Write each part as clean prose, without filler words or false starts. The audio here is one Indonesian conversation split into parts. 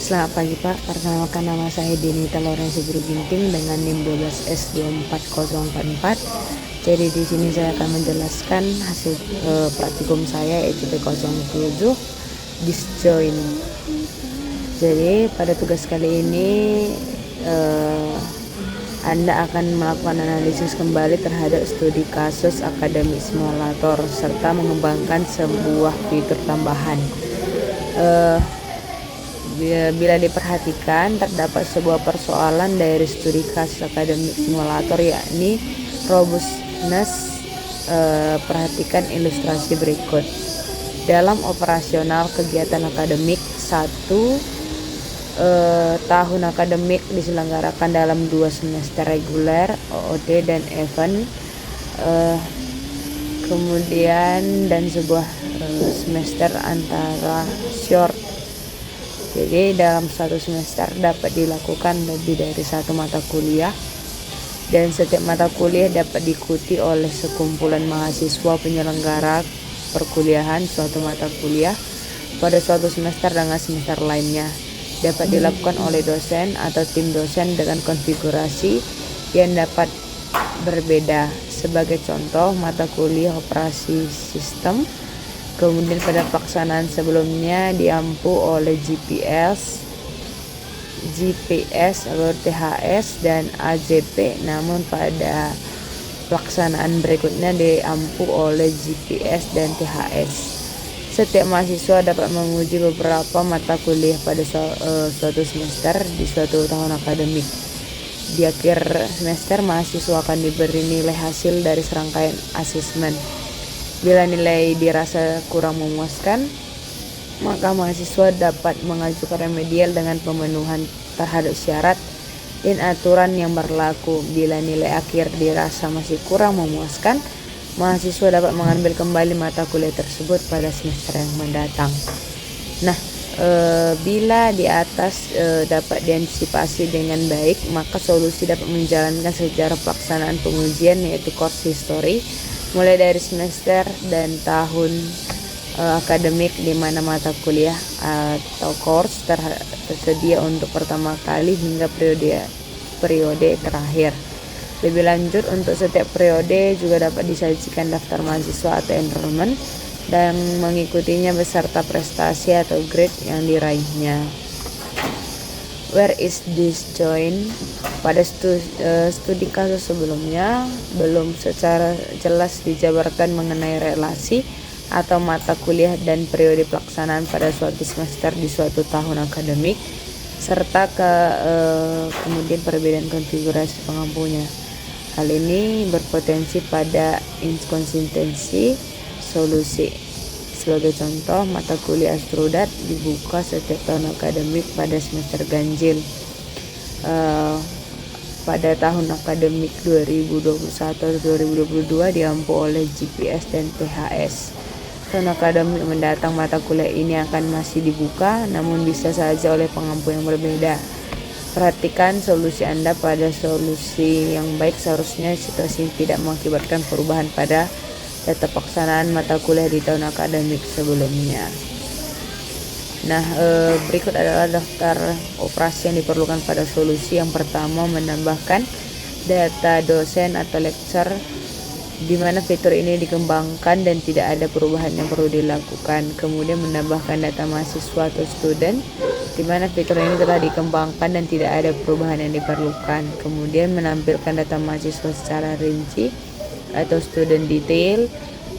Selamat pagi Pak, perkenalkan nama saya Denita Lorenzo Ginting dengan NIM 12S24044. Jadi di sini saya akan menjelaskan hasil praktikum saya yaitu P07 disjoin. Jadi pada tugas kali ini Anda akan melakukan analisis kembali terhadap studi kasus akademik simulator serta mengembangkan sebuah fitur tambahan. Bila diperhatikan, terdapat sebuah persoalan dari studi kasus akademik simulator, yakni robustness. Perhatikan ilustrasi berikut. Dalam operasional kegiatan akademik, satu tahun akademik diselenggarakan dalam 2 semester reguler, OOT dan event, kemudian dan sebuah semester antara short. Jadi dalam satu semester dapat dilakukan lebih dari satu mata kuliah, dan setiap mata kuliah dapat diikuti oleh sekumpulan mahasiswa penyelenggara perkuliahan suatu mata kuliah pada suatu semester dengan semester lainnya. Dapat dilakukan oleh dosen atau tim dosen dengan konfigurasi yang dapat berbeda. Sebagai contoh, mata kuliah operasi sistem, kemudian pada pelaksanaan sebelumnya diampu oleh GPS atau THS dan AJP, namun pada pelaksanaan berikutnya diampu oleh GPS dan THS. Setiap mahasiswa dapat menguji beberapa mata kuliah pada suatu semester di suatu tahun akademik. Di akhir semester, mahasiswa akan diberi nilai hasil dari serangkaian asesmen. Bila nilai dirasa kurang memuaskan, maka mahasiswa dapat mengajukan remedial dengan pemenuhan terhadap syarat dan aturan yang berlaku. Bila nilai akhir dirasa masih kurang memuaskan, mahasiswa dapat mengambil kembali mata kuliah tersebut pada semester yang mendatang. Bila di atas dapat diantisipasi dengan baik, maka solusi dapat menjalankan sejarah pelaksanaan pengujian, yaitu course history, mulai dari semester dan tahun akademik di mana mata kuliah atau course tersedia untuk pertama kali hingga periode terakhir. Lebih lanjut, untuk setiap periode juga dapat disajikan daftar mahasiswa atau enrollment dan mengikutinya beserta prestasi atau grade yang diraihnya. Where is this join? Pada studi kasus sebelumnya belum secara jelas dijabarkan mengenai relasi atau mata kuliah dan periode pelaksanaan pada suatu semester di suatu tahun akademik, serta kemudian perbedaan konfigurasi pengampunya. Hal ini berpotensi pada inkonsistensi solusi. Sebagai contoh, mata kuliah Astrodat dibuka setiap tahun akademik pada semester ganjil. Pada tahun akademik 2021-2022 diampu oleh GPS dan THS. Tahun akademik mendatang mata kuliah ini akan masih dibuka, namun bisa saja oleh pengampu yang berbeda. Perhatikan solusi Anda. Pada solusi yang baik seharusnya situasi tidak mengakibatkan perubahan pada data pelaksanaan mata kuliah di tahun akademik sebelumnya. Berikut adalah daftar operasi yang diperlukan pada solusi. Yang pertama, menambahkan data dosen atau lecture, di mana fitur ini dikembangkan dan tidak ada perubahan yang perlu dilakukan. Kemudian menambahkan data mahasiswa atau student, di mana fitur ini telah dikembangkan dan tidak ada perubahan yang diperlukan. Kemudian menampilkan data mahasiswa secara rinci atau student detail,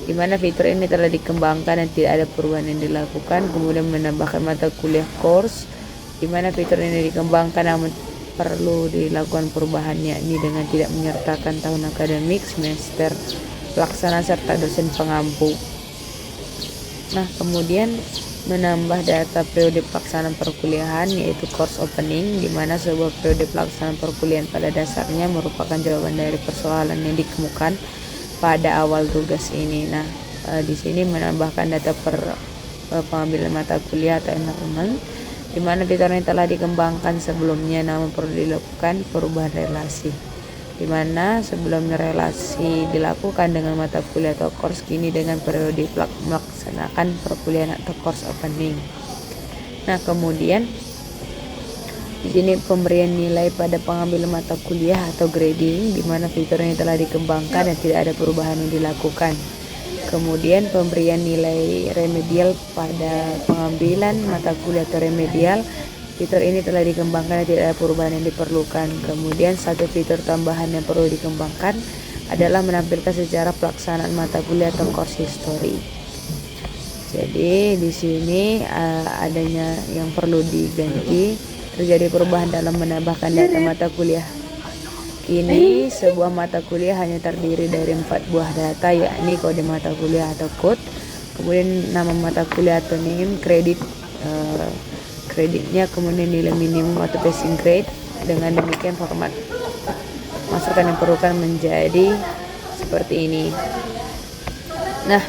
di mana fitur ini telah dikembangkan dan tidak ada perubahan yang dilakukan. Kemudian menambahkan mata kuliah course, di mana fitur ini dikembangkan namun perlu dilakukan perubahan, yakni dengan tidak menyertakan tahun akademik, semester pelaksana serta dosen pengampu. Kemudian menambah data periode pelaksanaan perkuliahan, yaitu course opening, di mana sebuah periode pelaksanaan perkuliahan pada dasarnya merupakan jawaban dari persoalan yang dikemukakan pada awal tugas ini. Di sini menambahkan data pengambilan mata kuliah atau enrollment, di mana fitur ini telah dikembangkan sebelumnya namun perlu dilakukan perubahan relasi, di mana sebelumnya relasi dilakukan dengan mata kuliah atau course, kini dengan periode melaksanakan perkuliahan atau course opening. Kemudian Di sini pemberian nilai pada pengambilan mata kuliah atau grading, di mana fiturnya telah dikembangkan dan tidak ada perubahan yang dilakukan. Kemudian pemberian nilai remedial pada pengambilan mata kuliah atau remedial, fitur ini telah dikembangkan dan tidak ada perubahan yang diperlukan. Kemudian satu fitur tambahan yang perlu dikembangkan adalah menampilkan sejarah pelaksanaan mata kuliah atau course history. Jadi di sini adanya yang perlu diganti, terjadi perubahan dalam menambahkan data mata kuliah. Kini sebuah mata kuliah hanya terdiri dari 4 buah data, yakni kode mata kuliah atau code, kemudian nama mata kuliah atau name, kreditnya, kemudian nilai minimum atau passing grade. Dengan demikian format masukan yang diperlukan menjadi seperti ini. Nah,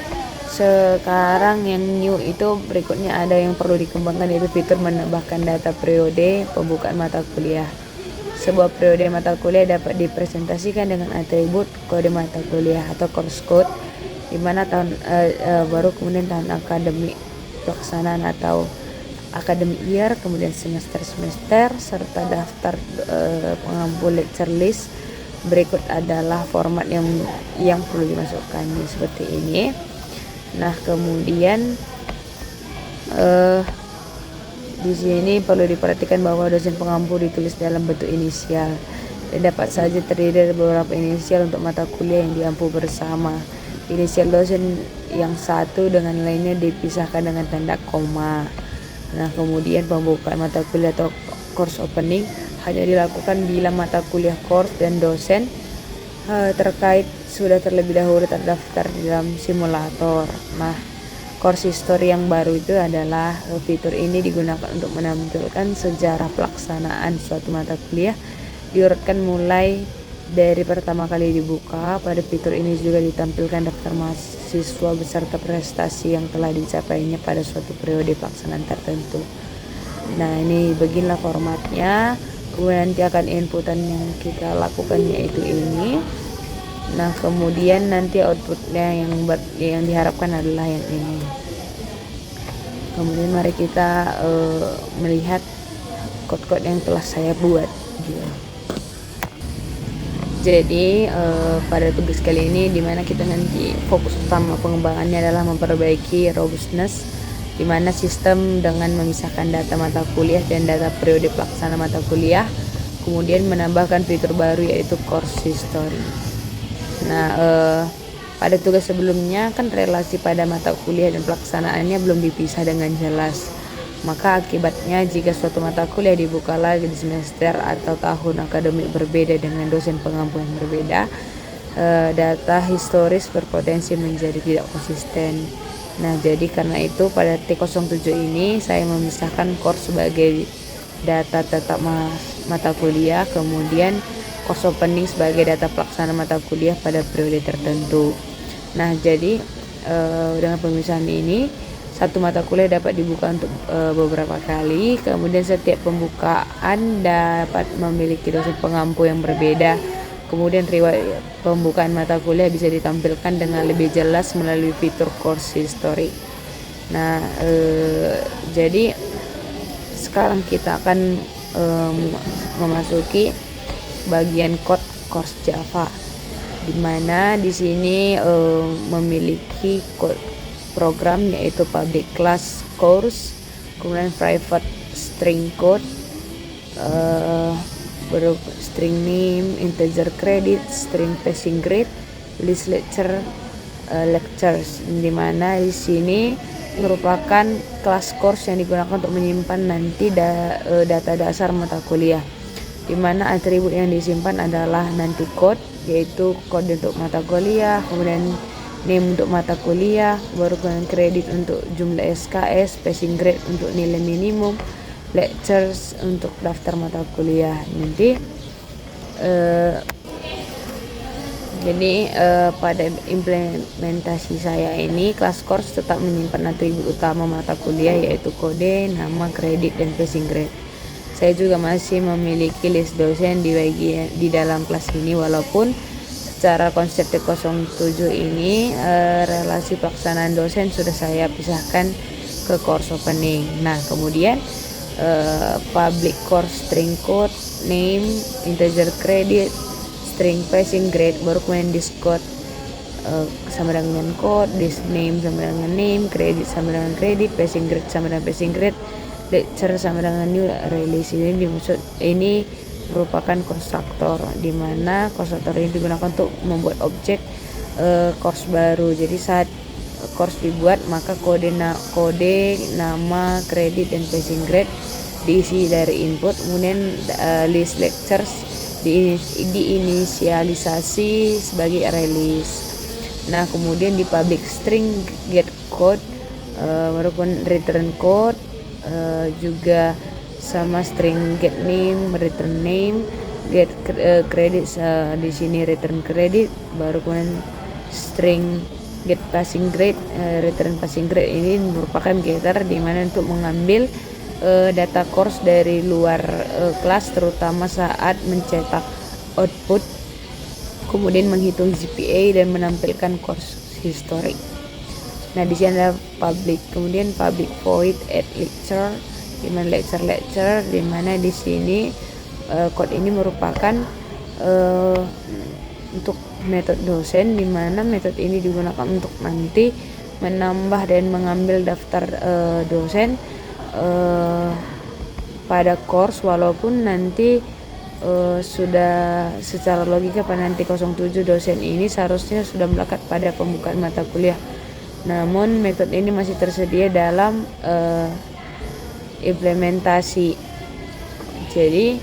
sekarang yang new itu berikutnya ada yang perlu dikembangkan, yaitu fitur menambahkan data periode pembukaan mata kuliah. Sebuah periode mata kuliah dapat dipresentasikan dengan atribut kode mata kuliah atau course code, di mana tahun baru, kemudian tahun akademik pelaksanaan atau academic year, kemudian semester, serta daftar pengampu lecture list. Berikut adalah format yang perlu dimasukkan seperti ini. Nah, kemudian di sini perlu diperhatikan bahwa dosen pengampu ditulis dalam bentuk inisial dan dapat saja terdiri dari beberapa inisial untuk mata kuliah yang diampu bersama. Inisial dosen yang satu dengan lainnya dipisahkan dengan tanda koma. Nah, kemudian pembukaan mata kuliah atau course opening hanya dilakukan bila mata kuliah course dan dosen terkait sudah terlebih dahulu terdaftar di dalam simulator. Nah, course history yang baru itu adalah fitur ini digunakan untuk menampilkan sejarah pelaksanaan suatu mata kuliah diurutkan mulai dari pertama kali dibuka. Pada fitur ini juga ditampilkan daftar mahasiswa beserta prestasi yang telah dicapainya pada suatu periode pelaksanaan tertentu. Nah, ini beginilah formatnya. Kemudian nanti akan inputan yang kita lakukan yaitu ini. Nah, kemudian nanti outputnya yang diharapkan adalah yang ini. Kemudian mari kita melihat code-code yang telah saya buat gitu. Jadi pada tugas kali ini, dimana kita nanti fokus utama pengembangannya adalah memperbaiki robustness, dimana sistem dengan memisahkan data mata kuliah dan data periode pelaksana mata kuliah, kemudian menambahkan fitur baru yaitu course history. Nah, pada tugas sebelumnya kan relasi pada mata kuliah dan pelaksanaannya belum dipisah dengan jelas. Maka akibatnya jika suatu mata kuliah dibuka lagi di semester atau tahun akademik berbeda dengan dosen pengampu yang berbeda, data historis berpotensi menjadi tidak konsisten. Nah, jadi karena itu pada T07 ini saya memisahkan course sebagai data tetap mata kuliah, kemudian course opening sebagai data pelaksana mata kuliah pada periode tertentu. Nah, jadi dengan pemisahan ini, satu mata kuliah dapat dibuka untuk beberapa kali, kemudian setiap pembukaan dapat memiliki dosen pengampu yang berbeda. Kemudian riwayat pembukaan mata kuliah bisa ditampilkan dengan lebih jelas melalui fitur course history. Nah, jadi sekarang kita akan memasuki bagian code course Java, di mana di sini memiliki program yaitu public class course, kemudian private string code, string name, integer credit, string passing grade, list lectures, di mana di sini merupakan kelas course yang digunakan untuk menyimpan nanti data dasar mata kuliah, di mana atribut yang disimpan adalah nanti code, yaitu kode untuk mata kuliah, kemudian name untuk mata kuliah, baru kemudian kredit untuk jumlah SKS, passing grade untuk nilai minimum, lectures untuk daftar mata kuliah. Nanti jadi pada implementasi saya ini, kelas course tetap menyimpan atribut utama mata kuliah yaitu kode, nama, kredit, dan passing grade. Saya juga masih memiliki list dosen di dalam kelas ini, walaupun secara konsep T07 ini relasi pelaksanaan dosen sudah saya pisahkan ke course opening. Nah, kemudian public course string code, name, integer credit, string passing grade, baru kemudian this code sama dengan code, this name sama dengan name, credit sama dengan credit, passing grade sama dengan passing grade, lecture sama dengan new release. Ini merupakan konstruktor, di mana konstruktor ini digunakan untuk membuat objek course baru. Jadi saat course dibuat, maka kode, nama, kredit, dan passing grade diisi dari input, kemudian list lectures diinisialisasi sebagai release. Nah, kemudian di public string get code merupakan return code, juga sama string get name, return name, get credit, di sini return credit, baru kemudian string get passing grade, return passing grade. Ini merupakan getter di mana untuk mengambil data course dari luar kelas, terutama saat mencetak output, kemudian menghitung GPA dan menampilkan course history. Nah, di sini ada public, kemudian public void add lecture, di mana lecture di mana di sini code ini merupakan untuk metode dosen, di mana metode ini digunakan untuk nanti menambah dan mengambil daftar dosen pada course, walaupun nanti sudah secara logika pada nanti 07 dosen ini seharusnya sudah melekat pada pembukaan mata kuliah. Namun metode ini masih tersedia dalam implementasi. Jadi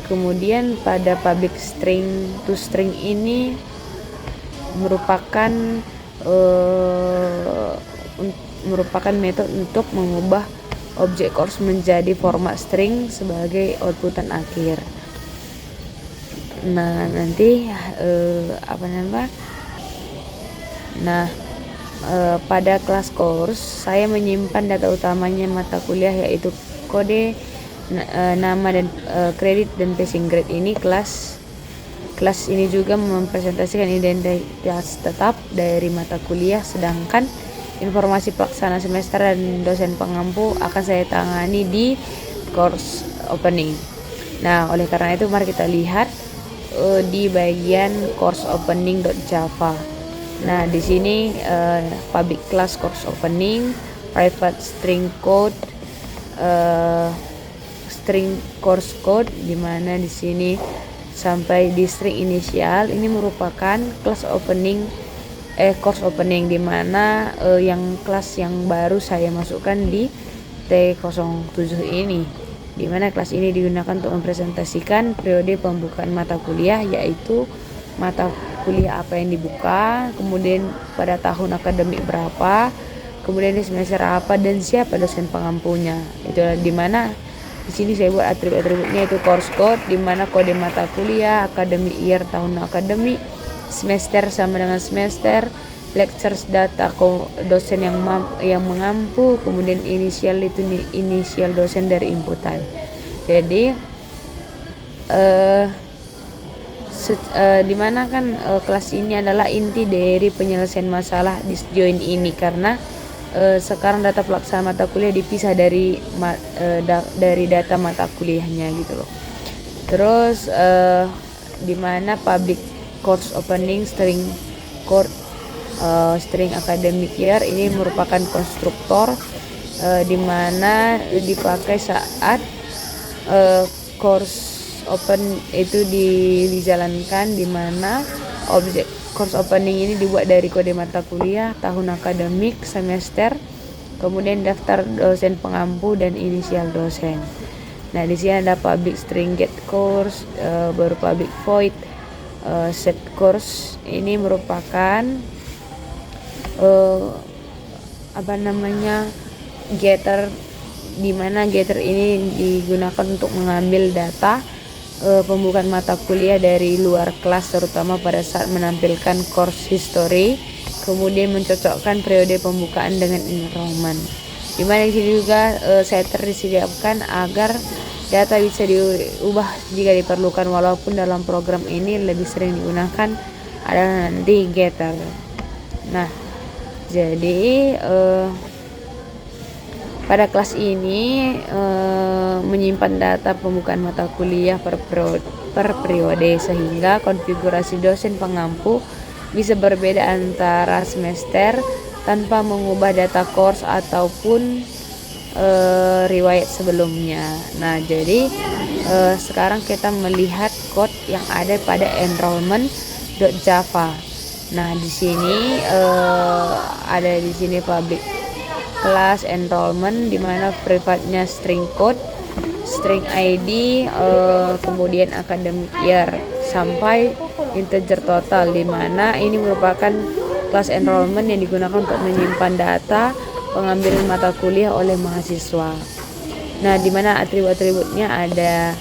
kemudian pada public string to string ini merupakan metode untuk mengubah objek course menjadi format string sebagai outputan akhir. Nah, nanti pada kelas course saya menyimpan data utamanya mata kuliah, yaitu kode, nama, dan kredit dan passing grade. Ini kelas ini juga mempresentasikan identitas tetap dari mata kuliah, sedangkan informasi pelaksana semester dan dosen pengampu akan saya tangani di course opening. Nah, oleh karena itu mari kita lihat di bagian course opening.java. Nah, di sini public class course opening, private string code, string course code, di mana di sini sampai di string inisial. Ini merupakan class opening course opening, di mana yang kelas yang baru saya masukkan di T07 ini, di mana kelas ini digunakan untuk mempresentasikan periode pembukaan mata kuliah, yaitu mata kuliah apa yang dibuka, kemudian pada tahun akademik berapa, kemudian di semester apa, dan siapa dosen pengampunya. Itulah di mana di sini saya buat atribut-atributnya, itu course code, di mana kode mata kuliah, academic year tahun akademik, semester sama dengan semester, lectures data dosen yang mengampu, kemudian inisial itu inisial dosen dari inputan. Jadi dimana kan kelas ini adalah inti dari penyelesaian masalah disjoin ini, karena sekarang data pelaksana mata kuliah dipisah dari data mata kuliahnya gitu loh. Terus dimana public course opening string code, string academic year ini merupakan konstruktor dimana dipakai saat course open itu dijalankan, dimana objek course opening ini dibuat dari kode mata kuliah, tahun akademik, semester, kemudian daftar dosen pengampu dan inisial dosen. Nah, di sini ada public string get course, baru public void set course. Ini merupakan getter, di mana getter ini digunakan untuk mengambil data pembukaan mata kuliah dari luar kelas, terutama pada saat menampilkan course history, kemudian mencocokkan periode pembukaan dengan enrollment. Di mana di sini juga setter disediakan agar data bisa diubah jika diperlukan, walaupun dalam program ini lebih sering digunakan adalah nanti getter. Nah, jadi pada kelas ini menyimpan data pembukaan mata kuliah per periode, sehingga konfigurasi dosen pengampu bisa berbeda antara semester tanpa mengubah data course ataupun riwayat sebelumnya. Nah, jadi sekarang kita melihat code yang ada pada enrollment.java. Nah, di sini ada di sini public class enrollment, di mana privatnya string code, string ID, kemudian academic year sampai integer total, di mana ini merupakan kelas enrollment yang digunakan untuk menyimpan data pengambilan mata kuliah oleh mahasiswa. Nah, di mana atribut-atributnya ada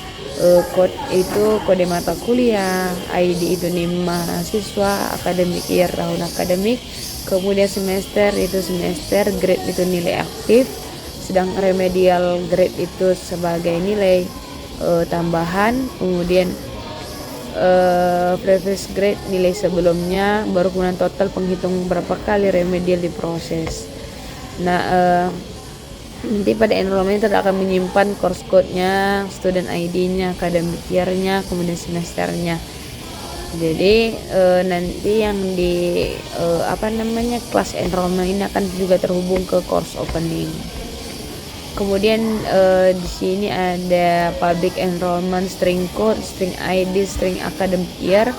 code itu kode mata kuliah, ID itu NIM mahasiswa, academic year tahun akademik, kemudian semester itu semester, grade itu nilai aktif, sedang remedial grade itu sebagai nilai tambahan, kemudian previous grade nilai sebelumnya, baru kemudian total penghitung berapa kali remedial diproses. Nah, nanti pada enrollment itu akan menyimpan course code-nya, student ID-nya, academic year-nya, kemudian semesternya. Jadi nanti yang di kelas enrollment ini akan juga terhubung ke course opening. Kemudian di sini ada public enrollment string code, string ID, string academic year,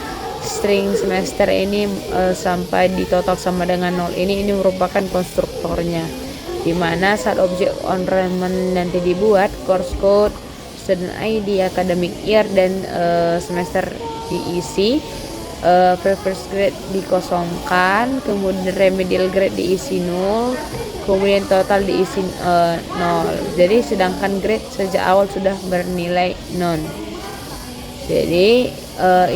string semester ini sampai di total sama dengan 0 ini merupakan konstruktornya, di mana saat objek enrollment nanti dibuat, course code, student ID, academic year dan semester diisi, previous grade dikosongkan, kemudian remedial grade diisi 0, kemudian total diisi 0. Jadi sedangkan grade sejak awal sudah bernilai non. Jadi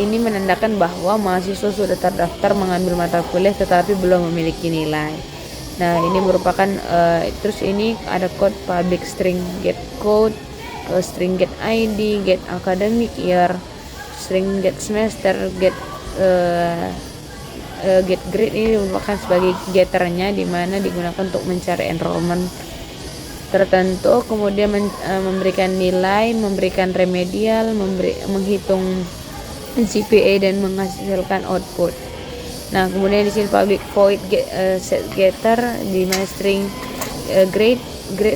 ini menandakan bahwa mahasiswa sudah terdaftar mengambil mata kuliah tetapi belum memiliki nilai. Nah, ini merupakan terus ini ada code public string get code, string get ID, get academic year, string get semester, get grade ini merupakan sebagai getternya, di mana digunakan untuk mencari enrollment tertentu, kemudian memberikan nilai, memberikan remedial, menghitung GPA dan menghasilkan output. Nah, kemudian di sini public void set getter, di mana string grade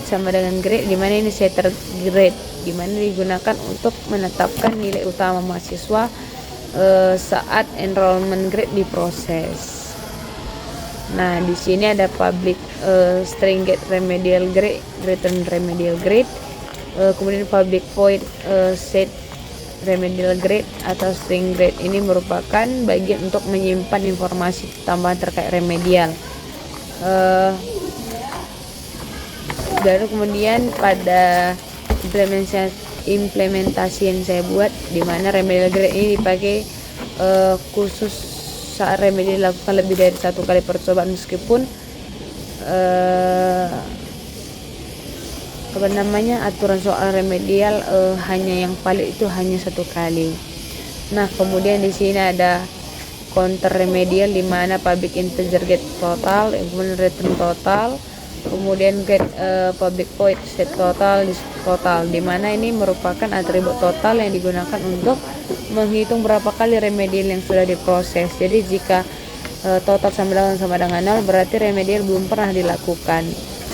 sama dengan grade, di mana ini setter grade, di mana digunakan untuk menetapkan nilai utama mahasiswa saat enrollment grade diproses. Nah, di sini ada public string get remedial grade, return remedial grade, kemudian public void set remedial grade atau string grade. Ini merupakan bagian untuk menyimpan informasi tambahan terkait remedial. Dan kemudian pada implementasi yang saya buat, di mana remedial grade ini dipakai khusus saat remedial dilakukan lebih dari satu kali percobaan, meskipun aturan soal remedial hanya yang valid itu hanya satu kali. Nah, kemudian di sini ada counter remedial, di mana public integer get total, kemudian return total, kemudian get public void set total, di mana ini merupakan atribut total yang digunakan untuk menghitung berapa kali remedial yang sudah diproses. Jadi jika total sama dengan 0, berarti remedial belum pernah dilakukan.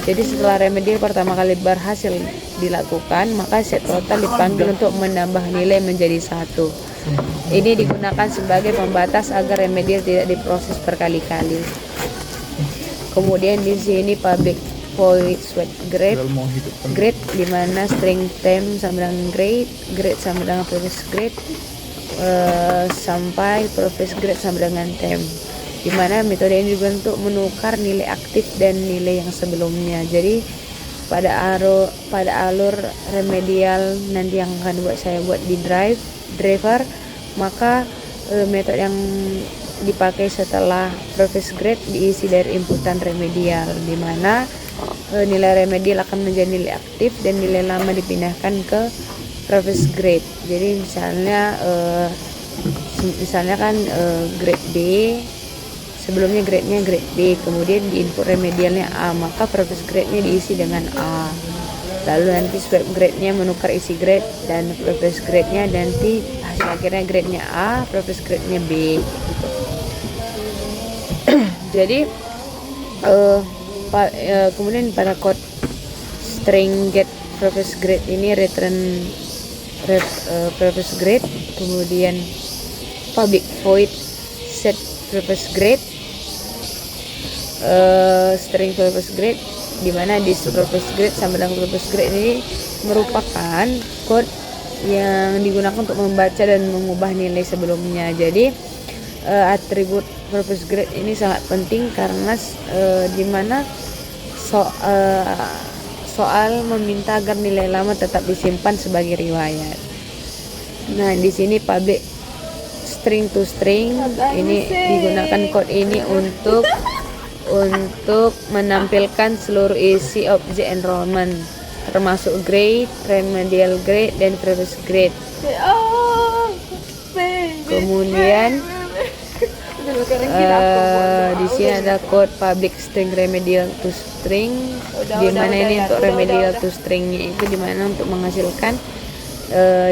Jadi setelah remedial pertama kali berhasil dilakukan, maka set total dipanggil untuk menambah nilai menjadi 1. Ini digunakan sebagai pembatas agar remedial tidak diproses berkali-kali. Kemudian di sini public void sweat grade, di mana string temp sama dengan grade sama dengan previous grade, sampai previous grade sama dengan temp, di mana metode ini juga untuk menukar nilai aktif dan nilai yang sebelumnya. Jadi pada alur remedial nanti yang akan saya buat di driver, maka metode yang dipakai setelah previous grade diisi dari inputan remedial, di mana nilai remedial akan menjadi nilai aktif dan nilai lama dipindahkan ke previous grade. Jadi misalnya kan grade B, sebelumnya grade-nya grade B, kemudian di input remedialnya A, maka previous grade-nya diisi dengan A. lalu nanti swap grade-nya menukar isi grade, dan progress grade-nya nanti hasil akhirnya grade-nya A, progress grade-nya B gitu. Jadi kemudian pada code string get progress grade ini return progress grade, kemudian public void set progress grade, string progress grade, di mana di progress grade sama dengan progress grade ini merupakan code yang digunakan untuk membaca dan mengubah nilai sebelumnya. Jadi atribut progress grade ini sangat penting karena di mana soal meminta agar nilai lama tetap disimpan sebagai riwayat. Nah, di sini public string to string ini digunakan code ini untuk menampilkan seluruh isi objek enrollment termasuk grade, remedial grade, dan previous grade. Kemudian di sini ada code public string remedial to string, di mana ini untuk remedial to stringnya itu di mana untuk menghasilkan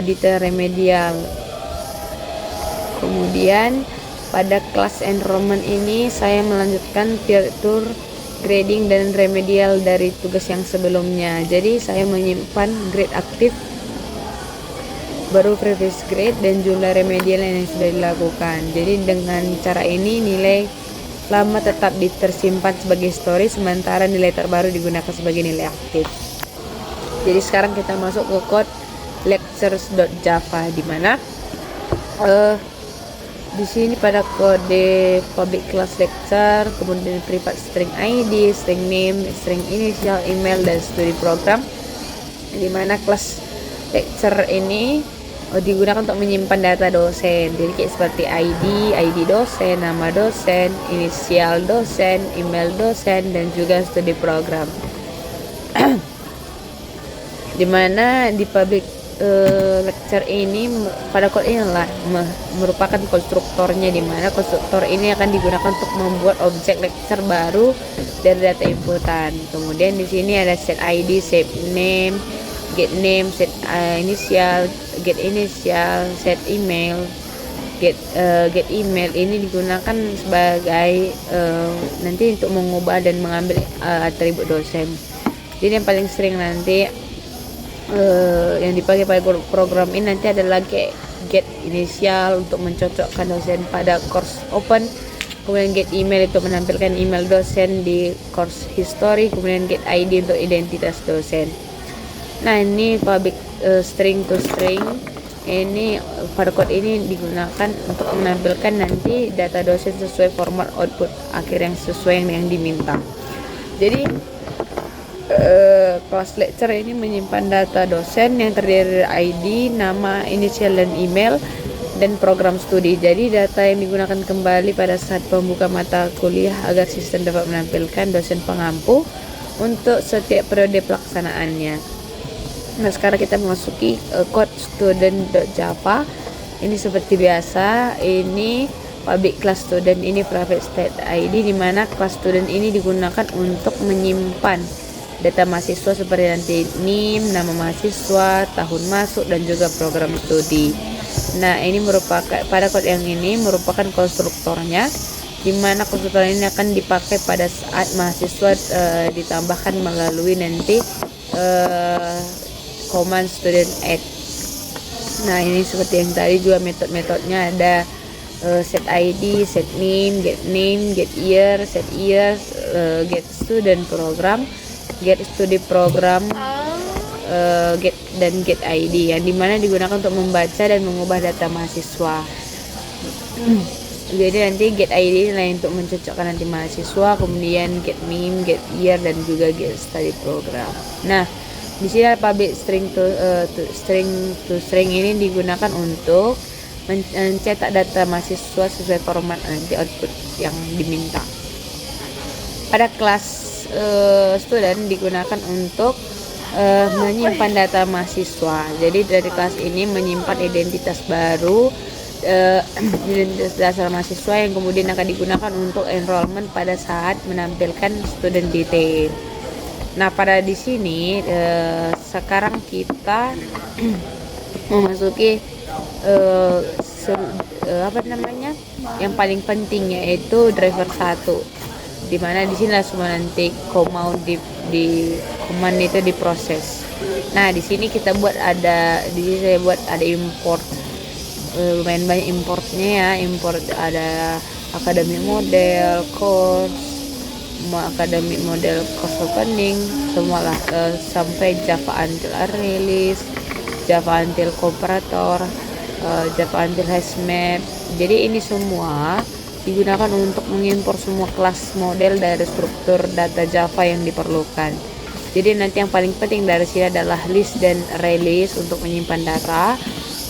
detail remedial. Kemudian pada kelas enrollment ini saya melanjutkan fitur grading dan remedial dari tugas yang sebelumnya. Jadi saya menyimpan grade aktif, baru previous grade, dan jumlah remedial yang sudah dilakukan. Jadi dengan cara ini nilai lama tetap tersimpan sebagai story, sementara nilai terbaru digunakan sebagai nilai aktif. Jadi sekarang kita masuk ke code lectures.java, di mana di sini pada kode public class lecture, kemudian private string ID, string name, string initial, email, dan studi program, di mana kelas lecture ini digunakan untuk menyimpan data dosen. Jadi kayak seperti ID dosen, nama dosen, inisial dosen, email dosen, dan juga studi program. Dimana di public lecture ini pada code ini merupakan konstruktornya, dimana konstruktor ini akan digunakan untuk membuat objek lecture baru dari data inputan. Kemudian di sini ada set ID, set name, get name, set initial, get initial, set email, get email. Ini digunakan sebagai nanti untuk mengubah dan mengambil atribut dosen. Jadi yang paling sering nanti yang dipakai pada program ini nanti ada lagi get inisial untuk mencocokkan dosen pada course open, kemudian get email untuk menampilkan email dosen di course history, kemudian get ID untuk identitas dosen. Nah, ini public string to string ini pada code ini digunakan untuk menampilkan nanti data dosen sesuai format output akhir yang sesuai yang diminta. Jadi kelas lecture ini menyimpan data dosen yang terdiri dari ID, nama, inisial, dan email, dan program studi. Jadi data yang digunakan kembali pada saat pembuka mata kuliah agar sistem dapat menampilkan dosen pengampu untuk setiap periode pelaksanaannya. Nah, sekarang kita memasuki code student.java. Ini seperti biasa, ini public class student, ini private state ID, di mana kelas student ini digunakan untuk menyimpan data mahasiswa seperti nanti NIM, nama mahasiswa, tahun masuk, dan juga program studi. Nah, ini merupakan pada code yang ini merupakan konstruktornya, di mana konstruktor ini akan dipakai pada saat mahasiswa ditambahkan melalui nanti command student add. Nah, ini seperti yang tadi juga metode-metodenya ada set ID, set name, get year, set year, get student program, get studi program, get ID, yang dimana digunakan untuk membaca dan mengubah data mahasiswa. Jadi nanti get ID lain untuk mencocokkan nanti mahasiswa, kemudian get name, get year, dan juga get study program. Nah, di sini public string to string ini digunakan untuk mencetak data mahasiswa sesuai format nanti output yang diminta. Pada kelas student digunakan untuk menyimpan data mahasiswa. Jadi dari kelas ini menyimpan identitas baru, identitas dasar mahasiswa yang kemudian akan digunakan untuk enrollment pada saat menampilkan student detail. Nah, pada di sini sekarang kita memasuki apa namanya, yang paling penting yaitu driver 1, dimana di sini semua nanti di command itu diproses. Nah, di sini kita buat saya buat ada import, lumayan banyak importnya ya. Import ada academic model, academic model, course opening, semualah, sampai Java until release, Java until comparator, Java until hazmat. Jadi ini semua digunakan untuk mengimpor semua kelas model dari struktur data Java yang diperlukan. Jadi nanti yang paling penting dari sini adalah list dan release untuk menyimpan data,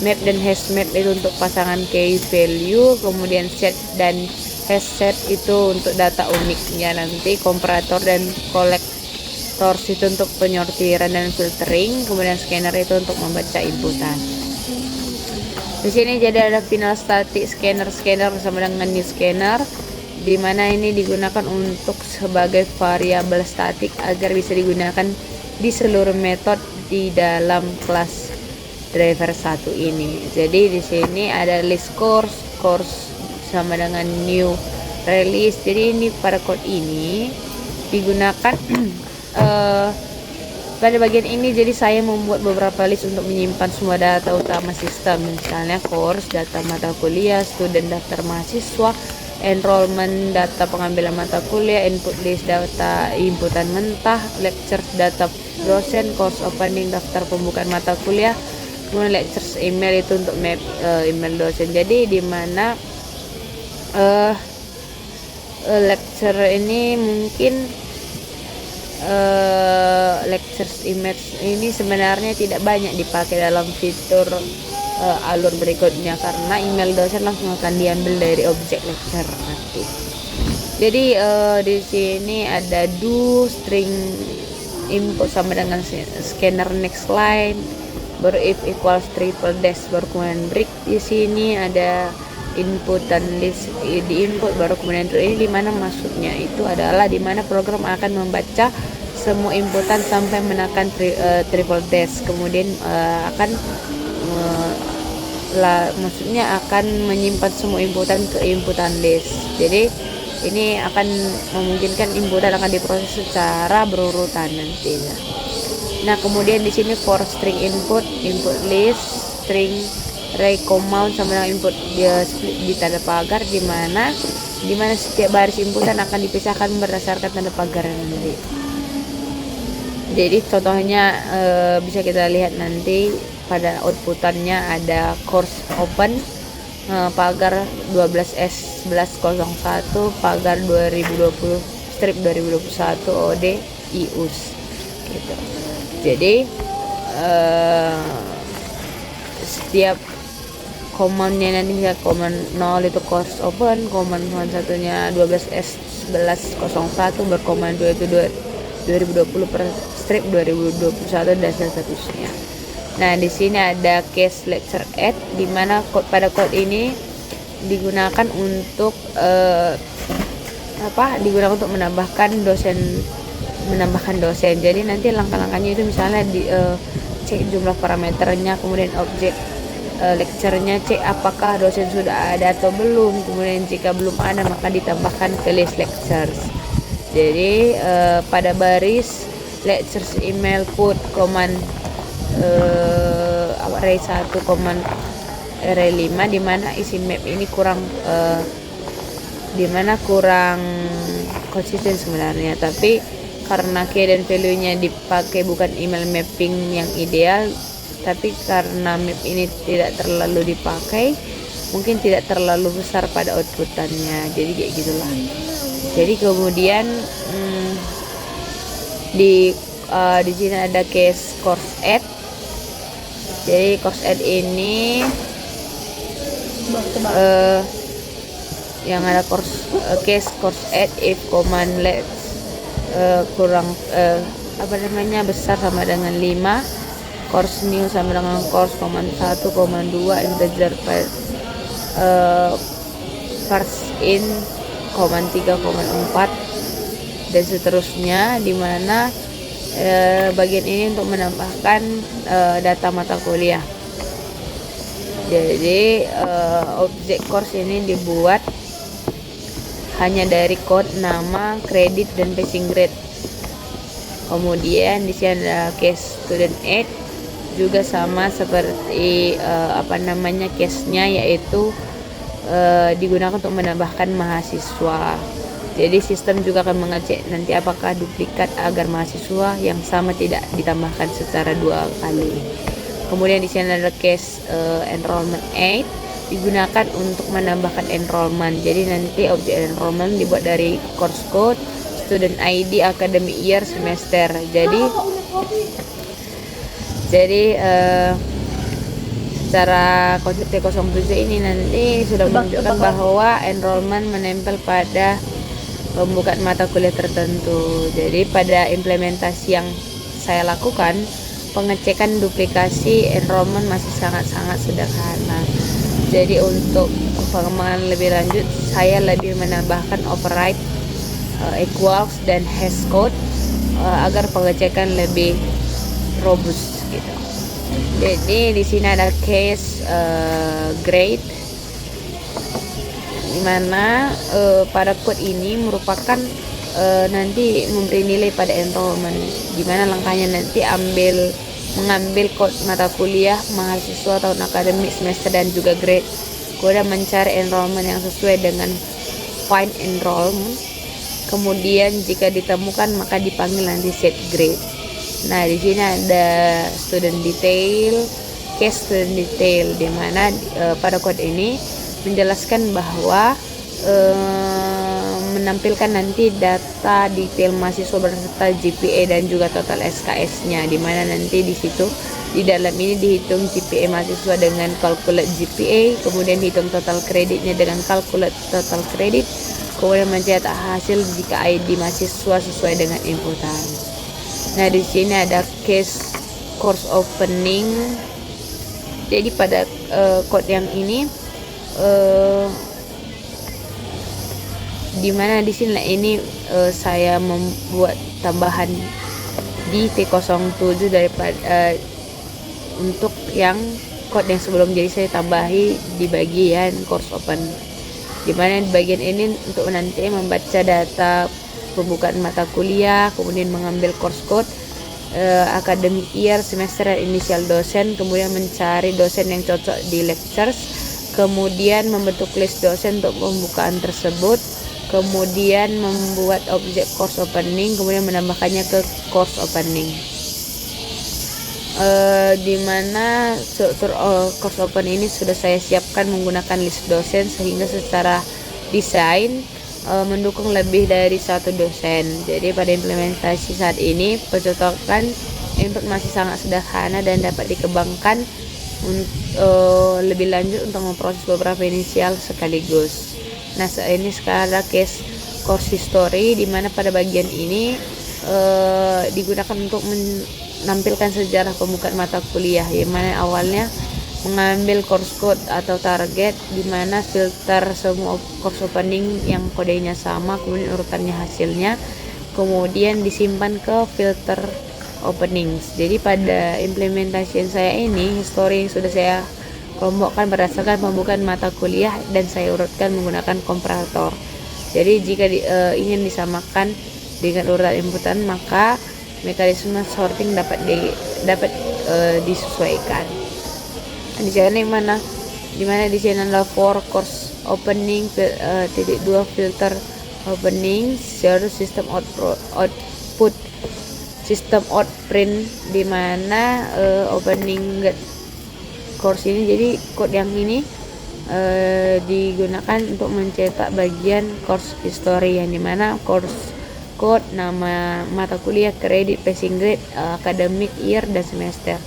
map dan hazmat itu untuk pasangan key value, kemudian set dan hash set itu untuk data uniknya nanti, comparator dan collectors itu untuk penyortiran dan filtering, kemudian scanner itu untuk membaca inputan. Di sini jadi ada final static scanner bersama dengan new scanner, di mana ini digunakan untuk sebagai variabel statik agar bisa digunakan di seluruh metode di dalam kelas driver 1 ini. Jadi di sini ada list course sama dengan new release. Jadi ini pada code ini digunakan pada bagian ini. Jadi saya membuat beberapa list untuk menyimpan semua data utama sistem, misalnya course, data mata kuliah, student daftar mahasiswa, enrollment data pengambilan mata kuliah, input list data inputan mentah, lectures data dosen, course opening daftar pembukaan mata kuliah, kemudian lectures email itu untuk map email dosen. Jadi di mana lecture ini mungkin lectures image ini sebenarnya tidak banyak dipakai dalam fitur alur berikutnya, karena email dosen langsung akan diambil dari objek lecture nanti. Jadi di sini ada do string input sama dengan scanner next line, baru if equals triple dash, baru kemudian break. Di sini ada input dan list di input, baru kemudian ini dimana maksudnya itu adalah dimana program akan membaca semua inputan sampai menekan triple dash, kemudian akan maksudnya akan menyimpan semua inputan ke inputan list. Jadi ini akan memungkinkan inputan akan diproses secara berurutan nantinya. Nah, kemudian di sini for string input list, string array compound sama dengan input dia split di tanda pagar, di mana setiap baris inputan akan dipisahkan berdasarkan tanda pagar nanti. Jadi contohnya bisa kita lihat nanti pada outputannya ada course open pagar 12S1101 pagar 2020 strip 2021 OD IUS gitu. Jadi setiap commandnya nanti bisa command 0 itu course open, command satunya 12S1101, bercommand 2 itu 2020 per strip 2021 dan seterusnya. Nah, di sini ada case lecture add, di mana pada code ini digunakan untuk digunakan untuk menambahkan dosen. Jadi nanti langkah-langkahnya itu misalnya cek jumlah parameternya, kemudian objek lecture-nya, cek apakah dosen sudah ada atau belum, kemudian jika belum ada maka ditambahkan ke list lectures. Jadi pada baris lectures email put command array 1 command array 5, dimana isi map ini kurang konsisten sebenarnya, tapi karena key dan value-nya dipakai bukan email mapping yang ideal, tapi karena map ini tidak terlalu dipakai, mungkin tidak terlalu besar pada outputannya. Jadi kayak gitulah. Jadi kemudian di sini ada case course add. Jadi course add ini yang ada case course add if command besar sama dengan 5, course new sama dengan course command 1, command 2, integer parse in command 3, command 4 dan seterusnya, dimana bagian ini untuk menambahkan data mata kuliah. Jadi objek course ini dibuat hanya dari kode, nama, kredit, dan passing grade. Kemudian di sini ada case student aid, juga sama seperti case-nya, yaitu digunakan untuk menambahkan mahasiswa. Jadi sistem juga akan mengecek nanti apakah duplikat agar mahasiswa yang sama tidak ditambahkan secara 2 kali. Kemudian di sini ada case enrollment aid, digunakan untuk menambahkan enrollment. Jadi nanti objek enrollment dibuat dari course code, student ID, academic year, semester. Jadi secara konsep T07 ini nanti sudah menunjukkan bahwa enrollment menempel pada pembukaan mata kuliah tertentu. Jadi pada implementasi yang saya lakukan, pengecekan duplikasi enrollment masih sangat-sangat sederhana. Jadi untuk pengembangan lebih lanjut, saya lebih menambahkan override, equals, dan hashcode agar pengecekan lebih robust gitu. Jadi di sini ada case grade, dimana pada code ini merupakan nanti memberi nilai pada enrollment. Dimana langkahnya nanti mengambil kode mata kuliah, mahasiswa, tahun akademik, semester, dan juga grade. Kemudian mencari enrollment yang sesuai dengan find enrollment. Kemudian jika ditemukan maka dipanggil nanti set grade. Nah di sini ada student detail, case student detail, dimana pada kode ini menjelaskan bahwa menampilkan nanti data detail mahasiswa beserta GPA dan juga total SKS-nya, dimana nanti di situ di dalam ini dihitung GPA mahasiswa dengan calculate GPA, kemudian hitung total kreditnya dengan calculate total kredit, kemudian mencetak hasil jika ID mahasiswa sesuai dengan inputan. Nah di sini ada case course opening. Jadi pada code yang ini dimana di sini ini saya membuat tambahan di T07 daripada untuk yang code yang sebelum, jadi saya tambahi di bagian course open, dimana di bagian ini untuk nanti membaca data pembukaan mata kuliah, kemudian mengambil course code, academic year, semester, dan inisial dosen, kemudian mencari dosen yang cocok di lectures, kemudian membentuk list dosen untuk pembukaan tersebut, kemudian membuat objek course opening, kemudian menambahkannya ke course opening. Dimana struktur course open ini sudah saya siapkan menggunakan list dosen, sehingga secara desain mendukung lebih dari satu dosen. Jadi pada implementasi saat ini pencocokan input masih sangat sederhana dan dapat dikembangkan lebih lanjut untuk memproses beberapa inisial sekaligus. Nah ini sekarang ada case course history, dimana pada bagian ini digunakan untuk menampilkan sejarah pembukaan mata kuliah, yang mana awalnya mengambil course code atau target, dimana filter semua course opening yang kodenya sama, kemudian urutannya hasilnya, kemudian disimpan ke filter openings. Jadi pada implementasi saya ini, history yang sudah saya kelompokkan berdasarkan pembukaan mata kuliah dan saya urutkan menggunakan komparator. Jadi jika ingin disamakan dengan urutan inputan, maka mekanisme sorting dapat disesuaikan. Di sini dimana di sini adalah for course opening titik 2 filter opening, zero system output sistem outprint, dimana opening course ini, jadi code yang ini digunakan untuk mencetak bagian course history, yang dimana course code, nama mata kuliah, kredit, passing grade, academic year, dan semester,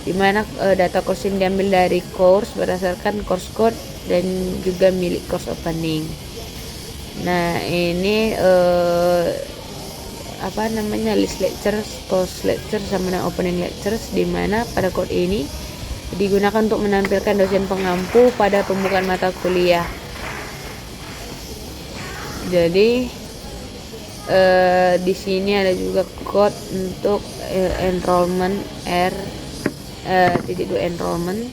dimana data course ini diambil dari course berdasarkan course code dan juga milik course opening. Nah ini list lectures, course lecture, sama dengan opening lectures, dimana pada code ini digunakan untuk menampilkan dosen pengampu pada pembukaan mata kuliah. Jadi Di sini ada juga code untuk enrollment titik 2 enrollment,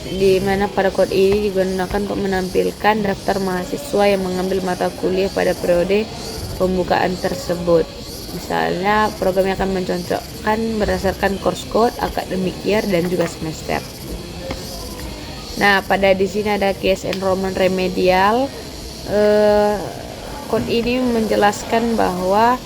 di mana pada kode ini digunakan untuk menampilkan daftar mahasiswa yang mengambil mata kuliah pada periode pembukaan tersebut. Misalnya, program yang akan mencocokkan berdasarkan course code, academic year, dan juga semester. Nah, pada di sini ada case enrollment remedial. Code ini menjelaskan bahwa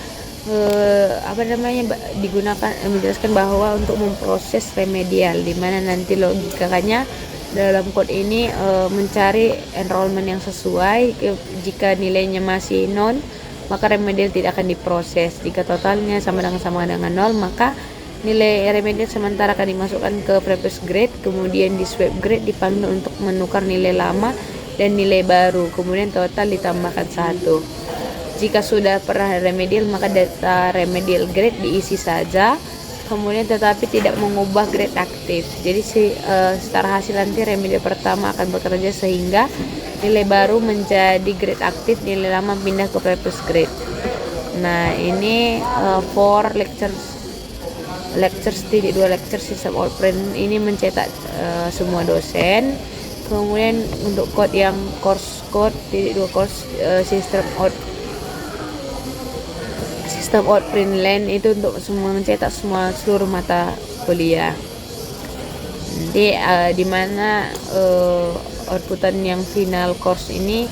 digunakan menjelaskan bahwa untuk memproses remedial, di mana nanti logikanya dalam code ini mencari enrollment yang sesuai. Jika nilainya masih non, maka remedial tidak akan diproses. Jika totalnya sama dengan 0, maka nilai remedial sementara akan dimasukkan ke previous grade, kemudian di swap grade dipanggil untuk menukar nilai lama dan nilai baru, kemudian total ditambahkan 1. Jika sudah pernah remedial, maka data remedial grade diisi saja, kemudian tetapi tidak mengubah grade aktif. Jadi secara hasil nanti remedial pertama akan bekerja sehingga nilai baru menjadi grade aktif, nilai lama pindah ke previous grade. Nah, ini for lectures titik 2 lecture system outprint ini mencetak semua dosen. Kemudian untuk code yang course code titik 2 course system outprint line itu untuk mencetak seluruh mata kuliah. Nanti di mana outputan yang final course ini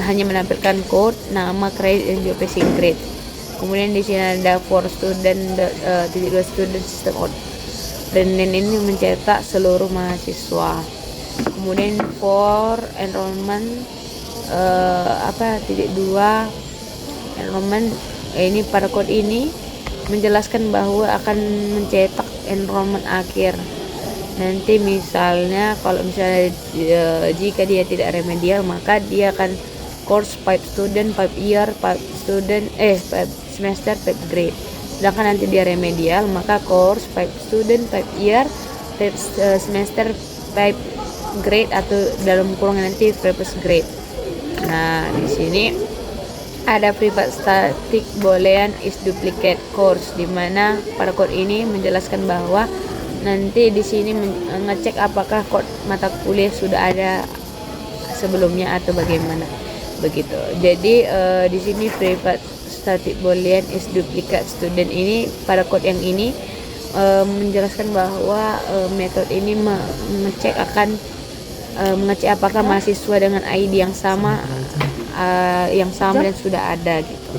hanya menampilkan code, nama, kredit, dan juga passing grade. Kemudian di sini ada for student titik 2 student system outprint line ini mencetak seluruh mahasiswa. Kemudian for enrollment titik 2 enrollment ini pada code ini menjelaskan bahwa akan mencetak enrollment akhir. Nanti misalnya kalau misalnya jika dia tidak remedial, maka dia akan course 5 student 5 year 5 student 5 semester 5 grade. Sedangkan nanti dia remedial, maka course 5 student 5 year 5 semester 5 grade, atau dalam kurungan nanti previous grade. Nah, di sini ada private static boolean is duplicate course, di mana pada code ini menjelaskan bahwa nanti di sini ngecek apakah code mata kuliah sudah ada sebelumnya atau bagaimana begitu. Jadi di sini private static boolean is duplicate student ini pada code yang ini menjelaskan bahwa metode ini mengecek apakah mahasiswa dengan ID yang sama dan sudah ada gitu.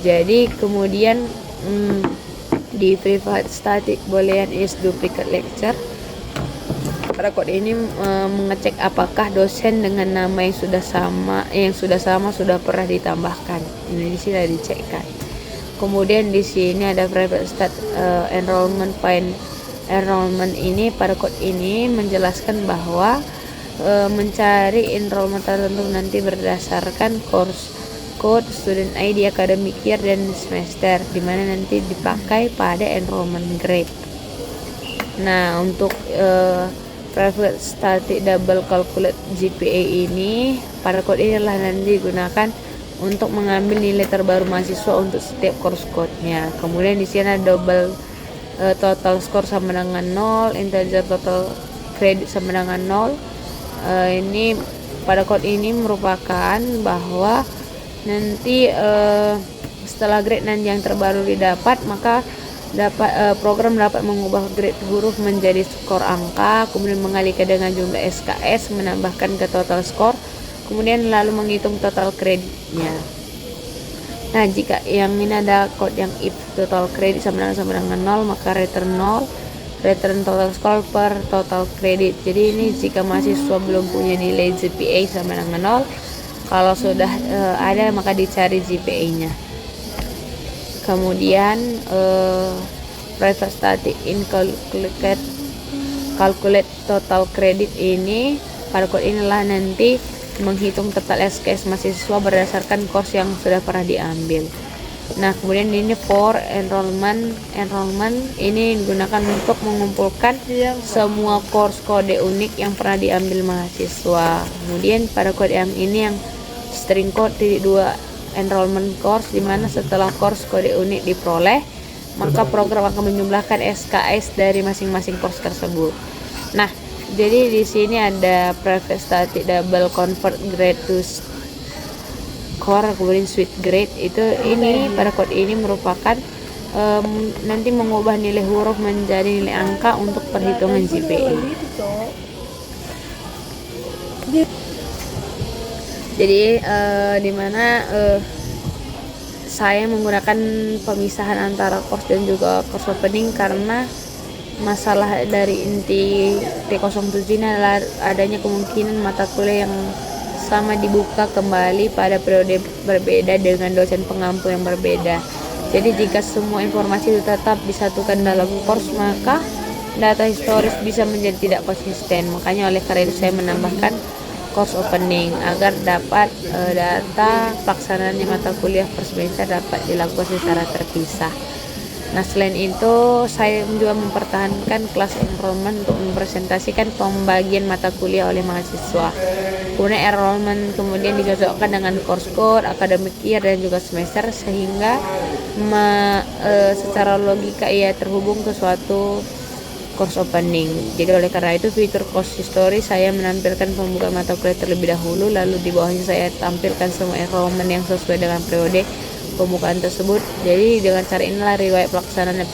Jadi kemudian di private static boolean is duplicate lecture, pada kode ini mengecek apakah dosen dengan nama yang sudah sama sudah pernah ditambahkan. Ini di sini dicekkan. Kemudian di sini ada private enrollment find enrollment ini pada code ini menjelaskan bahwa mencari enrollment tertentu nanti berdasarkan course code, student ID, academic year, dan semester, dimana nanti dipakai pada enrollment grade. Nah, untuk private static double calculate GPA ini pada code inilah nanti digunakan untuk mengambil nilai terbaru mahasiswa untuk setiap course code-nya. Kemudian di sini ada double total score sama dengan 0, integer total credit sama dengan 0. Ini pada code ini merupakan bahwa nanti setelah grade dan yang terbaru didapat, maka program dapat mengubah grade huruf menjadi skor angka, kemudian mengalihkan dengan jumlah SKS, menambahkan ke total score, kemudian lalu menghitung total kreditnya. Nah, jika yang ini ada code yang if total credit sama dengan 0, maka return 0, return total score per total credit. Jadi ini jika mahasiswa belum punya nilai GPA sama dengan 0, kalau sudah ada maka dicari GPA-nya. Kemudian private static in calculate total credit ini pada code inilah nanti menghitung total SKS mahasiswa berdasarkan course yang sudah pernah diambil. Nah, kemudian ini for enrollment ini digunakan untuk mengumpulkan semua course kode unik yang pernah diambil mahasiswa. Kemudian pada kode yang ini yang string code titik 2 enrollment course, di mana setelah course kode unik diperoleh, maka program akan menjumlahkan SKS dari masing-masing course tersebut. Nah, jadi di sini ada private static double convert grade to core, kemudian switch grade. Itu ini pada kode ini merupakan nanti mengubah nilai huruf menjadi nilai angka untuk perhitungan GPA. Jadi dimana saya menggunakan pemisahan antara course dan juga course opening karena masalah dari inti T07 ini adalah adanya kemungkinan mata kuliah yang sama dibuka kembali pada periode berbeda dengan dosen pengampu yang berbeda. Jadi jika semua informasi itu tetap disatukan dalam course, maka data historis bisa menjadi tidak konsisten. Makanya oleh karena itu saya menambahkan course opening agar dapat data pelaksanaannya mata kuliah per semester dapat dilakukan secara terpisah. Nah, selain itu saya juga mempertahankan kelas enrollment untuk mempresentasikan pembagian mata kuliah oleh mahasiswa. Kemudian enrollment kemudian dicocokkan dengan course code, academic year dan juga semester sehingga secara logika ia terhubung ke suatu course opening. Jadi oleh karena itu fitur course history saya menampilkan pembukaan mata kuliah terlebih dahulu, lalu di bawahnya saya tampilkan semua enrollment yang sesuai dengan periode pembukaan tersebut. Jadi dengan cara inilah riwayat pelaksanaan dan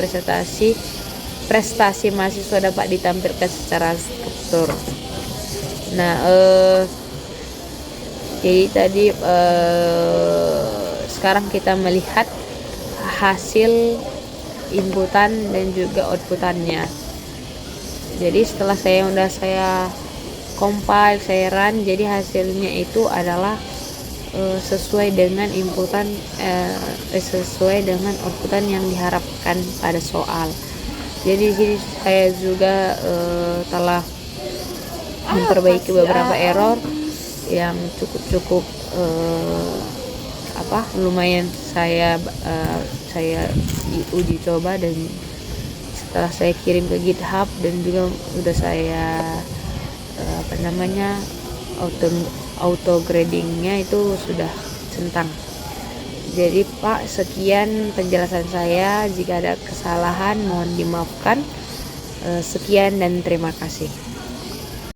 prestasi mahasiswa dapat ditampilkan secara struktur. Nah, jadi tadi sekarang kita melihat hasil inputan dan juga outputannya. Jadi setelah saya compile, saya run, jadi hasilnya itu adalah sesuai dengan inputan sesuai dengan outputan yang diharapkan pada soal. Jadi di sini saya juga telah memperbaiki beberapa error yang cukup lumayan saya uji coba, dan setelah saya kirim ke GitHub dan juga udah saya auto gradingnya itu sudah centang. Jadi Pak, sekian penjelasan saya. Jika ada kesalahan mohon dimaafkan. Sekian dan terima kasih.